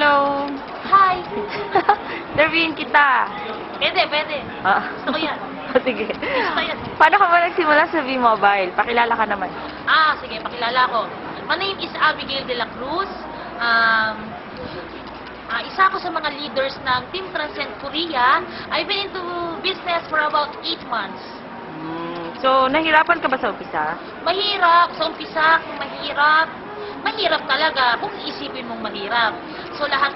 Hello. Hi! Interviewin kita. Pwede. Ah. Gusto ko yan. Sige. Gusto ko yan. Paano ka ba nagsimula sa V-Mobile? Pakilala ka naman. Sige, pakilala ko. My name is Abigail de la Cruz. Isa ako sa mga leaders ng Team Transcend Korea. I've been into business for about 8 months. So, nahirapan ka ba sa umpisa? Mahirap. Sa umpisa, mahirap. Mahirap talaga kung iisipin mong mahirap. So, sa lahat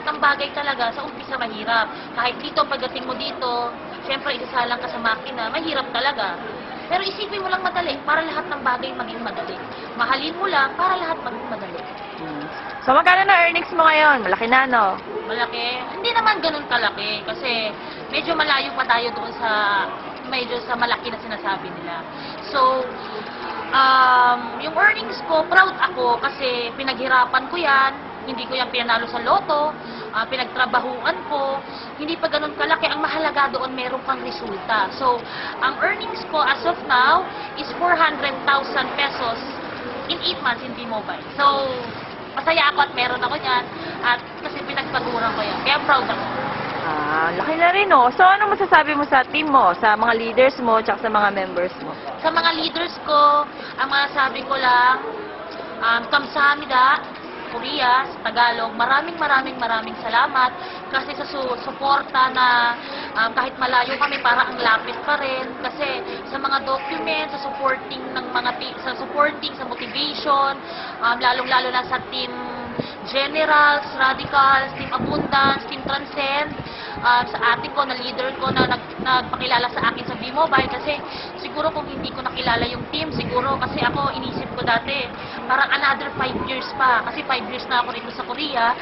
ng bagay talaga, sa umpisa mahirap. Kahit dito, pagdating mo dito, syempre isasalang ka sa makina, mahirap talaga. Pero isipin mo lang madali, para lahat ng bagay maging madali. Mahalin mo lang, para lahat maging madali. So, magkano na earnings mo ngayon? Malaki na, no? Malaki? Hindi naman ganun kalaki, kasi medyo malayo pa tayo doon sa malaki na sinasabi nila. So, yung earnings ko, proud ako kasi pinaghirapan ko yan, hindi ko yan pinanalo sa loto, pinagtrabahuan ko, hindi pa ganun kalaki. Ang mahalaga doon, meron kang resulta. So, ang earnings ko as of now is 400,000 pesos in 8 months in V-Mobile. So, masaya ako at meron ako yan, at kasi pinagpaguran ko yan. Kaya proud ako. Laki na rin, no? So, ano masasabi mo sa team mo, sa mga leaders mo, tsaka sa mga members mo? Sa mga leaders ko, ang masasabi ko lang, kamsahamnida, Korea, sa Tagalog, maraming salamat kasi sa suporta na kahit malayo kami, para ang lapit pa rin. Kasi sa mga documents, sa supporting, sa motivation, lalong-lalo na sa team Generals, Radicals, Team Abundance, Team Transcend, sa ate ko, na leader ko na nagpakilala sa akin sa V-Mobile. Kasi siguro kung hindi ko nakilala yung team, siguro kasi ako inisip ko dati, parang another 5 years pa. Kasi 5 years na ako rito sa Korea,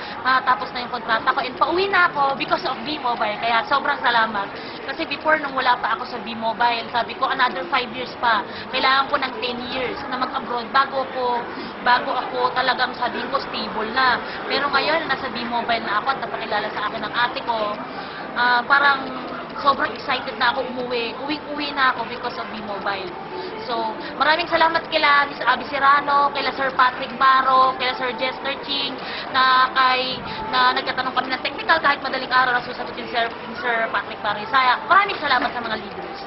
tapos na yung kontrata ko, and pauwi na ako because of V-Mobile. Kaya sobrang salamat. Kasi before, nung wala pa ako sa V-Mobile, sabi ko another 5 years pa. Kailangan ko ng 10 years na mag-abroad bago ako talagang sabihin ko stable na. Pero ngayon, nasa V-Mobile na ako at napakilala sa akin ng ate ko, parang sobrang excited na ako umuwi. Uwi na ako because of V-Mobile. So, maraming salamat kila Miss Abby Serrano, kila Sir Patrick Baro, kila Sir Jester Ching, na nagtatanong kami ng technical kahit madaling araw na susagutin Sir Patrick Baro Isaya. Maraming salamat sa mga leaders.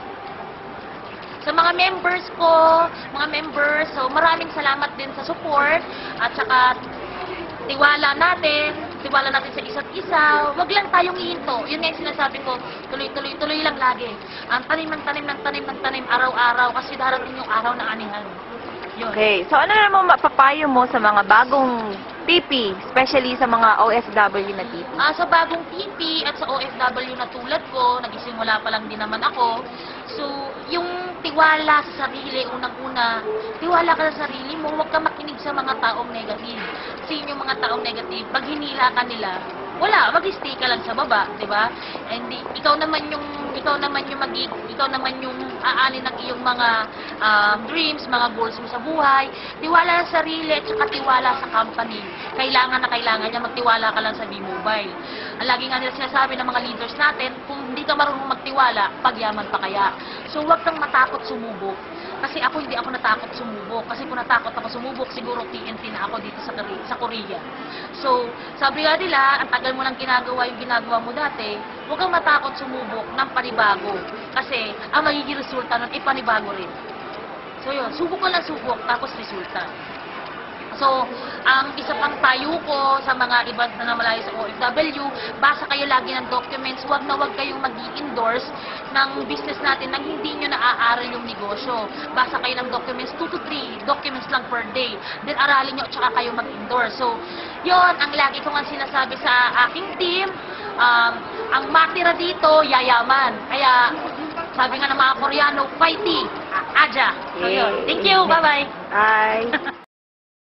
Sa mga members ko, so maraming salamat din sa support at saka tiwala natin sa isa't isa. Huwag lang tayong hihinto. Yun nga yung sinasabi ko, tuloy lang lagi. Tanim ng tanim, araw-araw, kasi darating yung araw na anihan. Yun. Okay. So, ano naman mapapayo mo sa mga bagong TP, especially sa mga OFW na TP? Sa bagong TP at sa OFW na tulad ko, nagisimula pa lang din naman ako. So, yung tiwala sa sarili, unang-una, tiwala ka sa sarili mo, huwag ka makinig sa mga taong negative. Kasi yung mga taong negative, pag hinila ka nila, wala, mag-stay ka lang sa baba, 'di ba? And ikaw naman yung aanin ng iyong mga dreams, mga goals mo sa buhay. Tiwala sa sarili at saka tiwala sa company. Kailangan niya magtiwala ka lang sa V-Mobile. Ang lagi nga nila sinasabi ng mga leaders natin, kung hindi ka marunong magtiwala, pagyaman pa kaya. So, huwag kang matakot sumubok. Kasi ako, hindi ako natakot sumubok. Kasi kung natakot ako sumubok, siguro TNT na ako dito sa Korea. So, sabi nga nila, ang tagal mo nang ginagawa yung ginagawa mo dati, huwag kang matakot sumubok ng panibago. Kasi, ang magiging resulta nun, panibago rin. So, yun, subok ko lang subok, tapos resulta. So, ang isa pang payo ko sa mga iba na malayo sa OFW, basa kayo lagi ng documents, huwag kayong mag-i-endorse ng business natin nang hindi nyo naaaral yung negosyo. Basa kayo ng documents, 2 to 3 documents lang per day. Then aralin nyo at saka kayo mag-endorse. So, yon ang lagi ko nga sinasabi sa aking team, ang matira dito, yayaman. Kaya, sabi nga ng mga Koreano, fighting, aja. So, yun. Thank you, bye-bye. Bye!